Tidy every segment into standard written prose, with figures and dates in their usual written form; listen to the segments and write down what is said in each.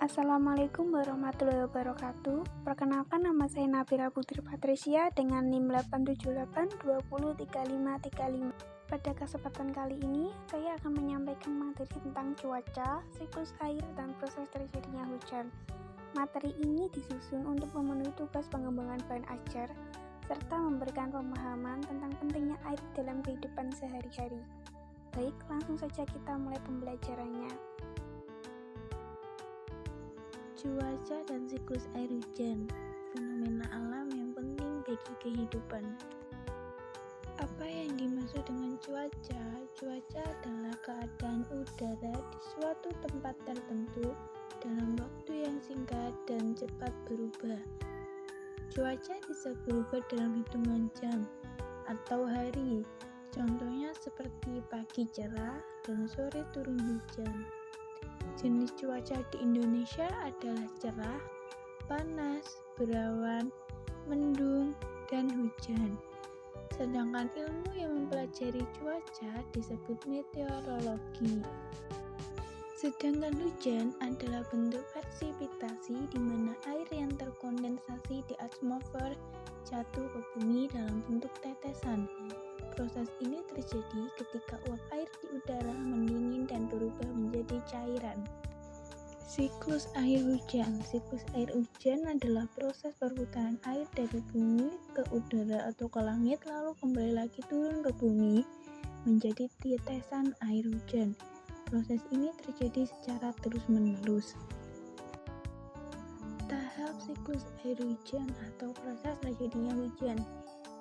Assalamualaikum warahmatullahi wabarakatuh. Perkenalkan, nama saya Nabila Putri Patricia dengan NIM 878203535. Pada kesempatan kali ini, saya akan menyampaikan materi tentang cuaca, siklus air, dan proses terjadinya hujan. Materi ini disusun untuk memenuhi tugas pengembangan bahan ajar, serta memberikan pemahaman tentang pentingnya air dalam kehidupan sehari-hari. Baik, langsung saja kita mulai pembelajarannya. Cuaca dan siklus air hujan, fenomena alam yang penting bagi kehidupan. Apa yang dimaksud dengan cuaca? Cuaca adalah keadaan udara di suatu tempat tertentu dalam waktu yang singkat dan cepat berubah. Cuaca bisa berubah dalam hitungan jam atau hari, contohnya seperti pagi cerah dan sore turun hujan. Jenis cuaca di Indonesia adalah cerah, panas, berawan, mendung, dan hujan. Sedangkan ilmu yang mempelajari cuaca disebut meteorologi. Sedangkan hujan adalah bentuk presipitasi di mana air yang terkondensasi di atmosfer jatuh ke bumi dalam bentuk tetesan. Proses ini terjadi ketika uap air di udara mendingin dan berubah menjadi cairan. Siklus air hujan. Siklus air hujan adalah proses perputaran air dari bumi ke udara atau ke langit lalu kembali lagi turun ke bumi menjadi tetesan air hujan. Proses ini terjadi secara terus-menerus. Tahap siklus air hujan atau proses terjadinya hujan.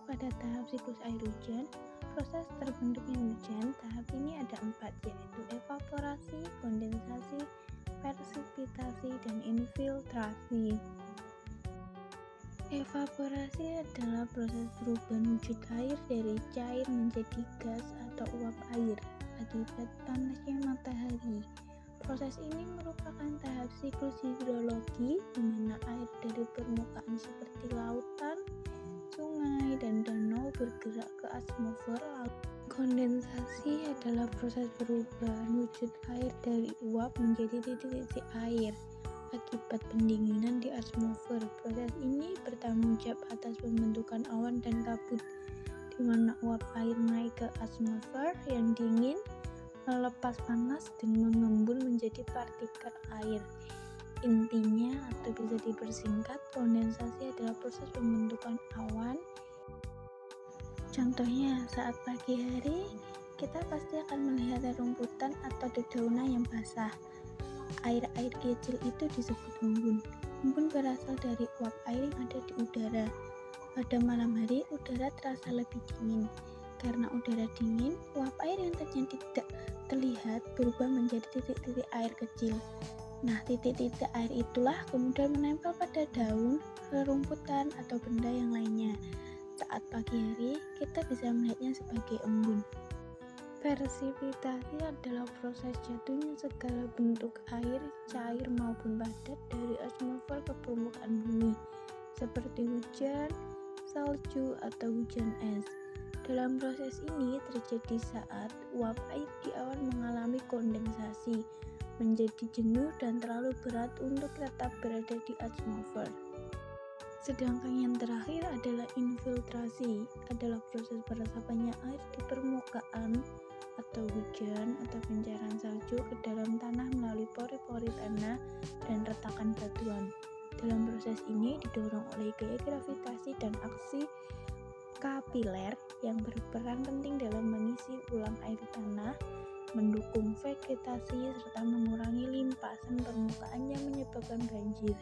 Pada tahap siklus air hujan, proses terbentuknya hujan, tahap ini ada 4, yaitu evaporasi, kondensasi, presipitasi, dan infiltrasi. Evaporasi adalah proses perubahan wujud air dari cair menjadi gas atau uap air akibat panasnya matahari. Proses ini merupakan tahap siklus hidrologi di mana air dari permukaan seperti lautan, sungai, dan danau bergerak ke atmosfer. Kondensasi adalah proses perubahan wujud air dari uap menjadi titik-titik air akibat pendinginan di atmosfer. Proses ini bertanggung jawab atas pembentukan awan dan kabut, di mana uap air naik ke atmosfer yang dingin, melepas panas dan mengembun menjadi partikel air. Intinya atau bisa dipersingkat, kondensasi adalah proses pembentukan awan. Contohnya, saat pagi hari, kita pasti akan melihat rumputan atau dedaunan yang basah. Air-air kecil itu disebut embun. Embun berasal dari uap air yang ada di udara. Pada malam hari, udara terasa lebih dingin. Karena udara dingin, uap air yang tadinya tidak terlihat berubah menjadi titik-titik air kecil. Nah, titik-titik air itulah kemudian menempel pada daun, rerumputan, atau benda yang lainnya. Saat pagi hari, kita bisa melihatnya sebagai embun. Presipitasi adalah proses jatuhnya segala bentuk air, cair maupun padat dari atmosfer ke permukaan bumi, seperti hujan, salju, atau hujan es. Dalam proses ini terjadi saat uap air di awan mengalami kondensasi, menjadi jenuh dan terlalu berat untuk tetap berada di atmosfer. Sedangkan yang terakhir adalah infiltrasi, adalah proses meresapannya air di permukaan atau hujan atau pencairan salju ke dalam tanah melalui pori-pori tanah dan retakan batuan. Dalam proses ini didorong oleh gaya gravitasi dan aksi kapiler yang berperan penting dalam mengisi ulang air tanah, mendukung vegetasi, serta mengurangi limpasan permukaan yang menyebabkan banjir.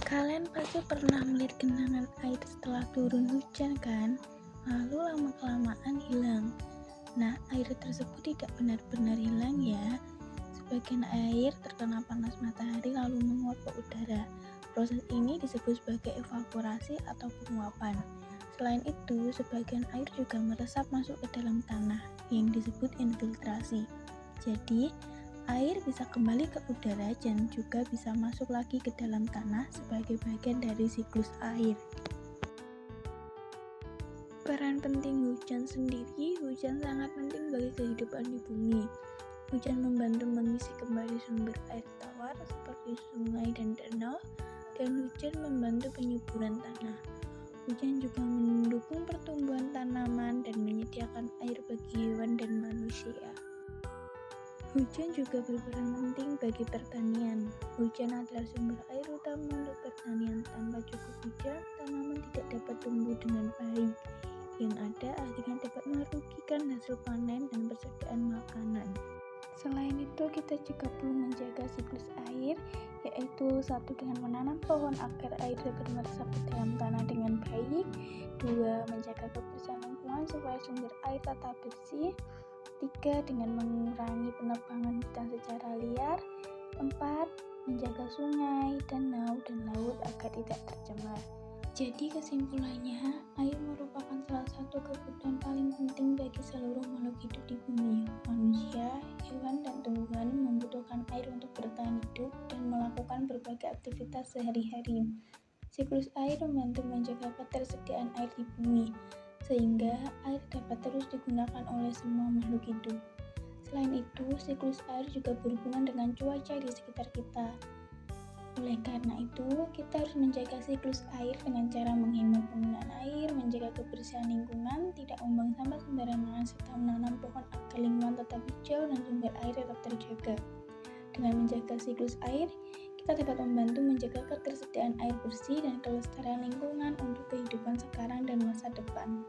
Kalian pasti pernah melihat genangan air setelah turun hujan kan? Lalu lama-kelamaan hilang. Nah, air tersebut tidak benar-benar hilang ya. Sebagian air terkena panas matahari lalu menguap ke udara. Proses ini disebut sebagai evaporasi atau penguapan. Selain itu, sebagian air juga meresap masuk ke dalam tanah yang disebut infiltrasi. Jadi, air bisa kembali ke udara dan juga bisa masuk lagi ke dalam tanah sebagai bagian dari siklus air. Peran penting hujan sendiri, hujan sangat penting bagi kehidupan di bumi. Hujan membantu mengisi kembali sumber air tawar seperti seperti sungai dan danau, dan hujan membantu penyuburan tanah. Hujan juga mendukung pertumbuhan tanaman dan menyediakan air bagi hewan dan manusia. Hujan juga berperan penting bagi pertanian. Hujan adalah sumber air utama untuk pertanian. Tanpa cukup hujan, tanaman tidak dapat tumbuh dengan baik. Yang ada akhirnya dapat merugikan hasil panen dan persediaan makanan. Selain itu, kita juga perlu menjaga siklus air, yaitu satu, dengan menanam pohon agar air dapat meresap ke dalam tanah dengan baik. 2, menjaga kebersihan lingkungan supaya sumber air tetap bersih. 3, dengan mengurangi penebangan hutan secara liar. 4, menjaga sungai, danau, dan laut agar tidak tercemar. Jadi kesimpulannya, air merupakan salah satu kebutuhan paling penting bagi seluruh makhluk hidup di bumi. Manusia, hewan, dan tumbuhan membutuhkan air untuk bertahan hidup dan melakukan berbagai aktivitas sehari-hari. Siklus air membantu menjaga ketersediaan air di bumi, sehingga air dapat terus digunakan oleh semua makhluk hidup. Selain itu, siklus air juga berhubungan dengan cuaca di sekitar kita. Oleh karena itu, kita harus menjaga siklus air dengan cara menghemat penggunaan air, menjaga kebersihan lingkungan, tidak membuang sampah sembarangan, serta menanam pohon agar lingkungan tetap hijau dan sumber air tetap terjaga. Dengan menjaga siklus air, kita dapat membantu menjaga ketersediaan air bersih dan kelestarian lingkungan untuk kehidupan sekarang dan masa depan.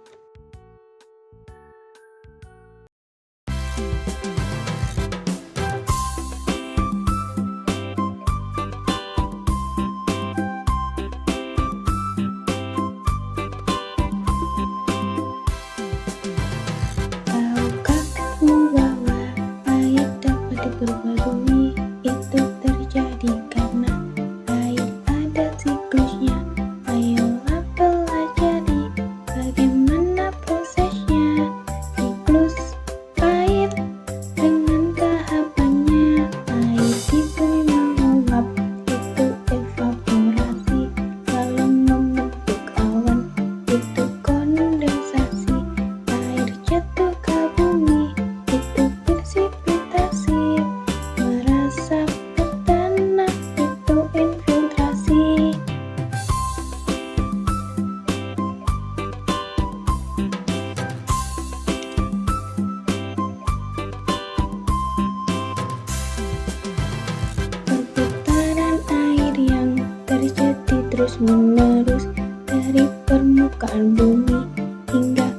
Tahukah kamu bahwa air dapat diperbarui? Itu terjadi karena air ada siklusnya. Ayolah pelajari bagaimana prosesnya. Siklus air dengan tahapannya. Air di bumi menguap, itu evaporasi, lalu membentuk awan, itu kondensasi. Air jatuh ke bumi, itu presipitasi, meresap ke tanah, itu infiltrasi. Perputaran air yang terjadi terus-menerus dari permukaan bumi hingga